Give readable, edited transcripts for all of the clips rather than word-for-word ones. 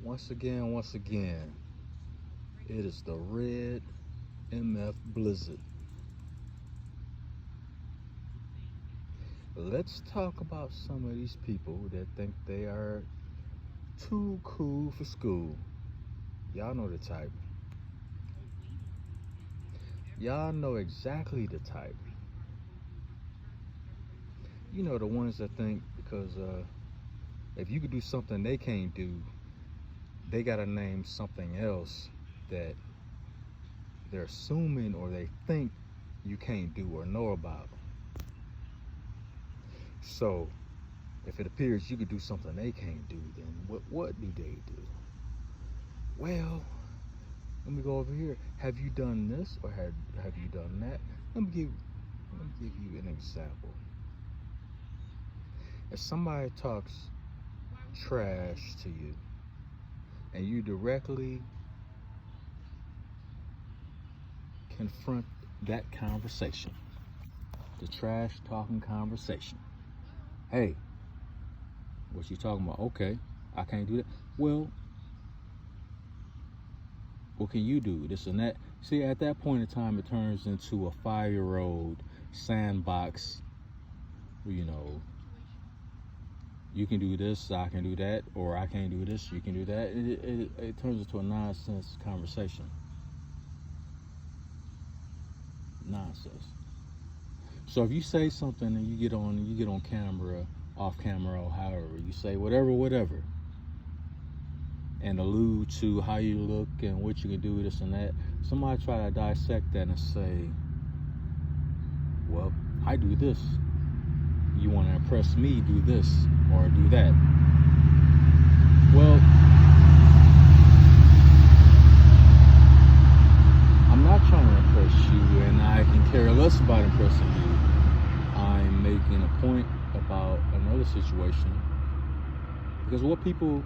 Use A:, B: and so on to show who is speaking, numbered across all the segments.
A: Once again, it is the Red MF Blizzard. Let's talk about some of these people that think they are too cool for school. Y'all know the type. Y'all know exactly the type. You know the ones that think because if you could do something they can't do, they gotta name something else that they're assuming or they think you can't do or know about. So if it appears you could do something they can't do, then what do they do? Well, let me go over here. Have you done this or have you done that? Let me give you an example. If somebody talks trash to you and you directly confront that conversation, the trash talking conversation. Hey, what you talking about? Okay, I can't do that. Well, what can you do? This and that. See, at that point in time, it turns into a 5-year-old sandbox. You know, you can do this, I can do that, or I can't do this, you can do that. It turns into a nonsense conversation. Nonsense. So if you say something and you get on camera, off camera, or however, you say whatever, and allude to how you look and what you can do, this and that. Somebody try to dissect that and say, well, I do this. You want to impress me, do this or do that. Well, I'm not trying to impress you, and I can care less about impressing you. I'm making a point about another situation because what people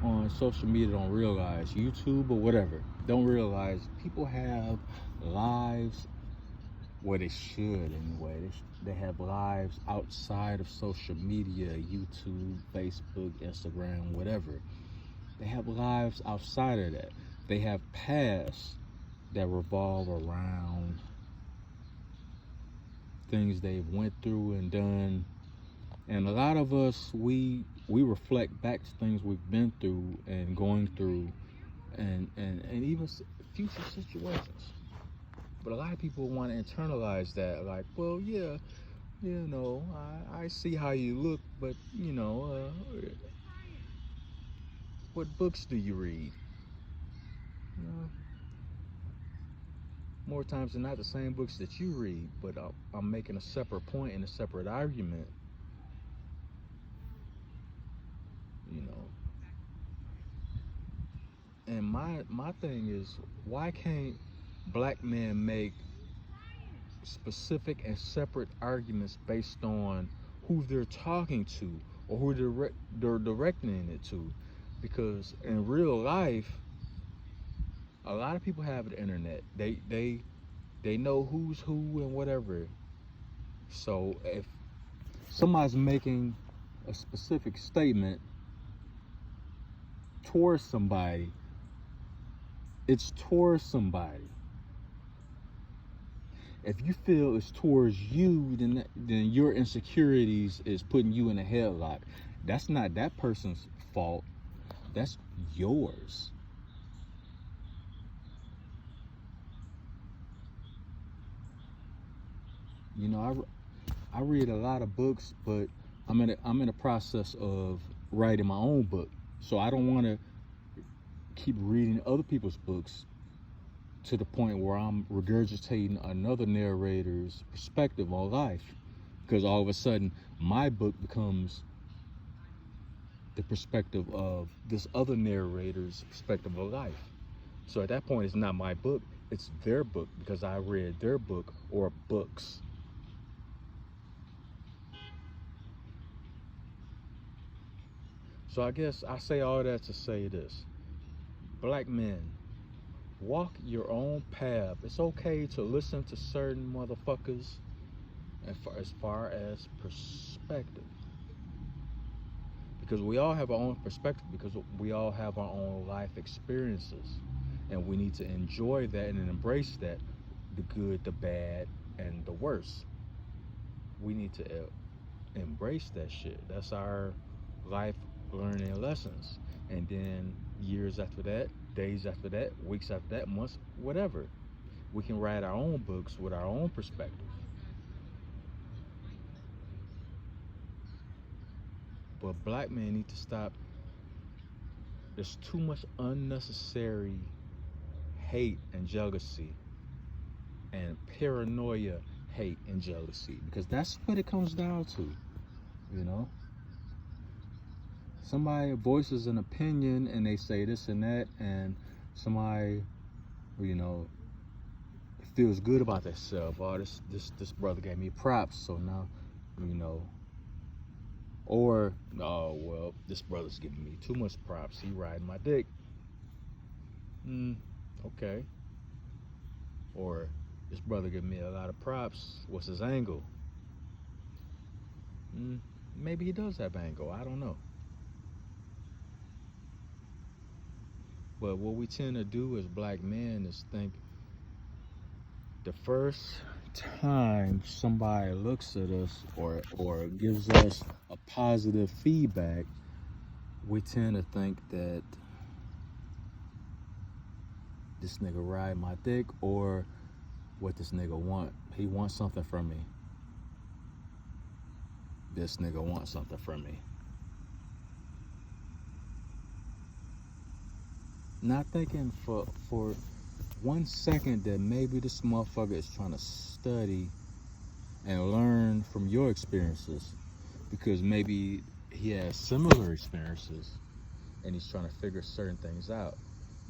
A: on social media don't realize, YouTube or whatever, don't realize people have lives, well, they should anyway. They have lives outside of social media, YouTube, Facebook, Instagram, whatever. They have lives outside of that. They have pasts that revolve around things they've went through and done. And a lot of us, we reflect back to things we've been through and going through and even future situations. But a lot of people want to internalize that, like, well, yeah, I see how you look, but, what books do you read? You know, more times than not, the same books that you read, but I'm making a separate point and a separate argument, you know. And my thing is, why can't black men make specific and separate arguments based on who they're talking to or who they're directing it to? Because in real life, a lot of people have the internet. They know who's who and whatever. So if somebody's making a specific statement towards somebody, it's towards somebody. If you feel it's towards you, then your insecurities is putting you in a headlock. That's not that person's fault. That's yours. You know, I read a lot of books, but I'm in a process of writing my own book. So I don't want to keep reading other people's books to the point where I'm regurgitating another narrator's perspective on life, because all of a sudden my book becomes the perspective of this other narrator's perspective of life. So at that point, it's not my book, it's their book, because I read their book or books. So I guess I say all that to say this: black men, walk your own path. It's okay to listen to certain motherfuckers as far as perspective. Because we all have our own perspective, because we all have our own life experiences. And we need to enjoy that and embrace that, the good, the bad, and the worst. We need to embrace that shit. That's our life learning lessons. And then years after that, days after that, weeks after that, months, whatever, we can write our own books with our own perspective. But black men need to stop. There's too much unnecessary hate and jealousy and paranoia, hate and jealousy, because that's what it comes down to, you know. Somebody voices an opinion and they say this and that, and somebody, you know, feels good about themselves. Oh, this brother gave me props, so now, you know. Or, oh, well, this brother's giving me too much props. He riding my dick. Okay. Or, this brother giving me a lot of props. What's his angle? Maybe he does have angle. I don't know. But what we tend to do as black men is think the first time somebody looks at us or gives us a positive feedback, we tend to think that this nigga ride my dick, or what this nigga want. He wants something from me. This nigga wants something from me. Not thinking for 1 second that maybe this motherfucker is trying to study and learn from your experiences, because maybe he has similar experiences and he's trying to figure certain things out.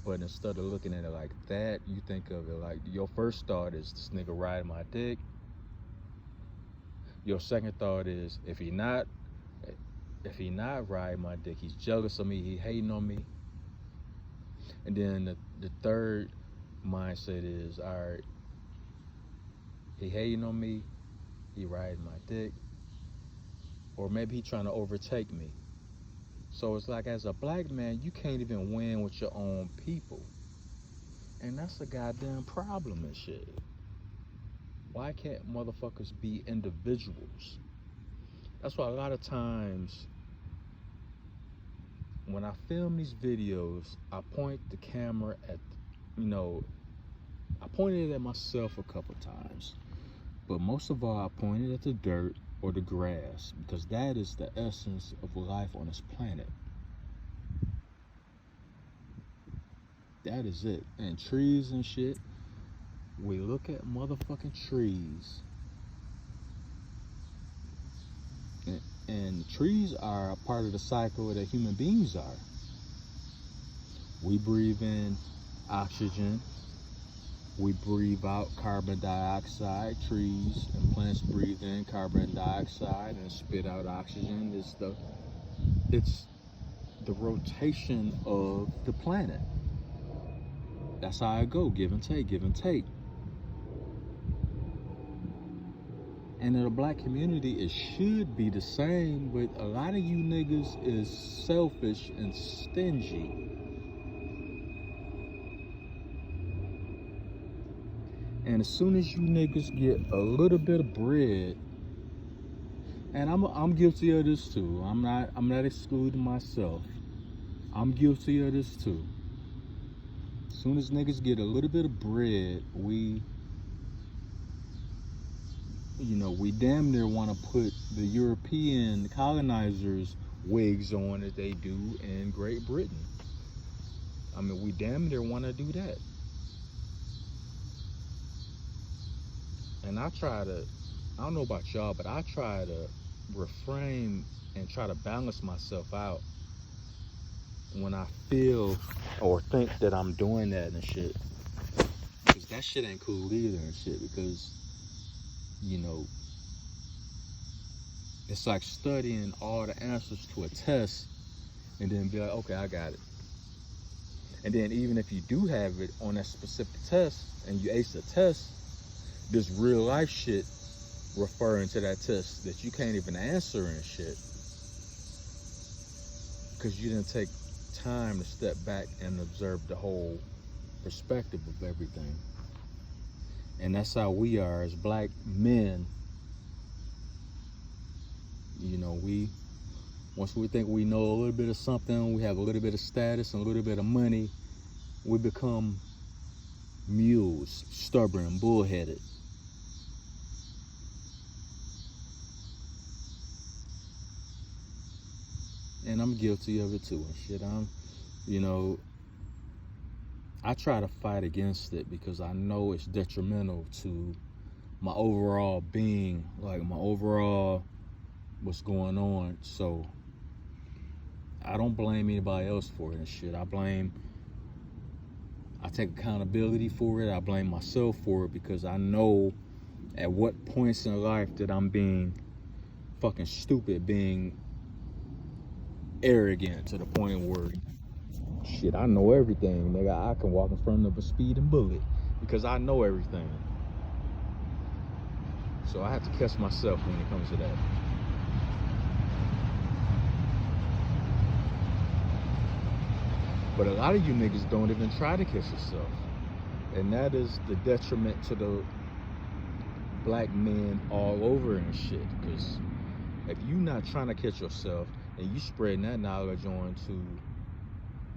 A: But instead of looking at it like that, you think of it like your first thought is, this nigga riding my dick. Your second thought is, if he not riding my dick, he's jealous of me, he hating on me. And then the third mindset is, all right, he hating on me, he riding my dick, or maybe he trying to overtake me. So it's like, as a black man, you can't even win with your own people. And that's a goddamn problem and shit. Why can't motherfuckers be individuals? That's why a lot of times when I film these videos, I point the camera at, you know, I pointed it at myself a couple times. But most of all, I pointed at the dirt or the grass, because that is the essence of life on this planet. That is it. And trees and shit, we look at motherfucking trees, and trees are a part of the cycle that human beings are. We breathe in oxygen, we breathe out carbon dioxide. Trees and plants breathe in carbon dioxide and spit out oxygen. It's the rotation of the planet. That's how I go, give and take, give and take. And in the black community, it should be the same, but a lot of you niggas is selfish and stingy. And as soon as you niggas get a little bit of bread, and I'm guilty of this too. I'm not excluding myself. I'm guilty of this too. As soon as niggas get a little bit of bread, we damn near want to put the European colonizers' wigs on that they do in Great Britain. I mean, we damn near want to do that. And I don't know about y'all, but I try to refrain and try to balance myself out when I feel or think that I'm doing that and shit. Because that shit ain't cool either and shit, because, you know, it's like studying all the answers to a test and then be like, okay, I got it. And then even if you do have it on that specific test and you ace the test, this real life shit referring to that test that you can't even answer and shit. because you didn't take time to step back and observe the whole perspective of everything. And that's how we are as black men. You know, once we think we know a little bit of something, we have a little bit of status and a little bit of money, we become mules, stubborn, bullheaded. And I'm guilty of it too and shit. I try to fight against it because I know it's detrimental to my overall being, like my overall what's going on. So I don't blame anybody else for it and shit. I take accountability for it. I blame myself for it because I know at what points in life that I'm being fucking stupid, being arrogant to the point where shit, I know everything, nigga. I can walk in front of a speeding bullet because I know everything. So I have to catch myself when it comes to that. But a lot of you niggas don't even try to catch yourself. And that is the detriment to the black men all over and shit. Because if you not trying to catch yourself and you spreading that knowledge on to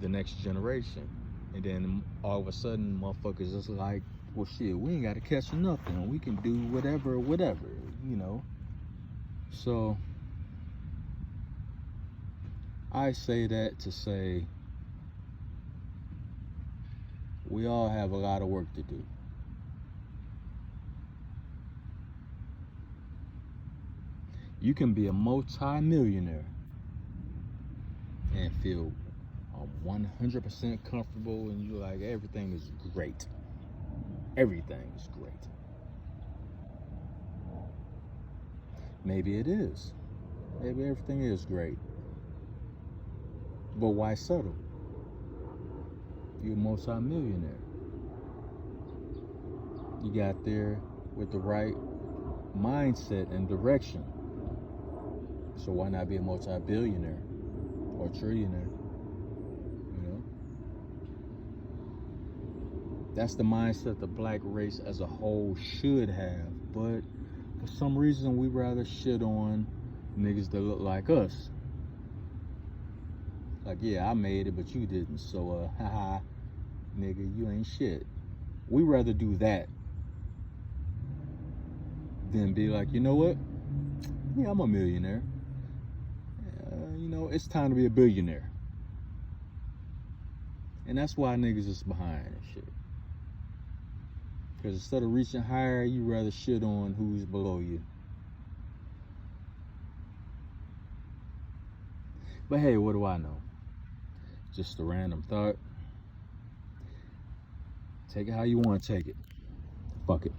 A: the next generation, and then all of a sudden motherfuckers just like, well shit, we ain't gotta catch nothing. We can do whatever, you know. So I say that to say we all have a lot of work to do. You can be a multi-millionaire and feel 100% comfortable and you're like, everything is great. Everything is great. Maybe it is. Maybe everything is great. But why settle? You're a multi-millionaire. You got there with the right mindset and direction. So why not be a multi-billionaire or trillionaire? You know? That's the mindset the black race as a whole should have. But for some reason, we rather shit on niggas that look like us. Like, yeah, I made it, but you didn't. So, haha, nigga, you ain't shit. We rather do that than be like, you know what? Yeah, I'm a millionaire. You know, it's time to be a billionaire. And that's why niggas is behind and shit. Because instead of reaching higher, you rather shit on who's below you. But hey, what do I know? Just a random thought. Take it how you want to take it. Fuck it.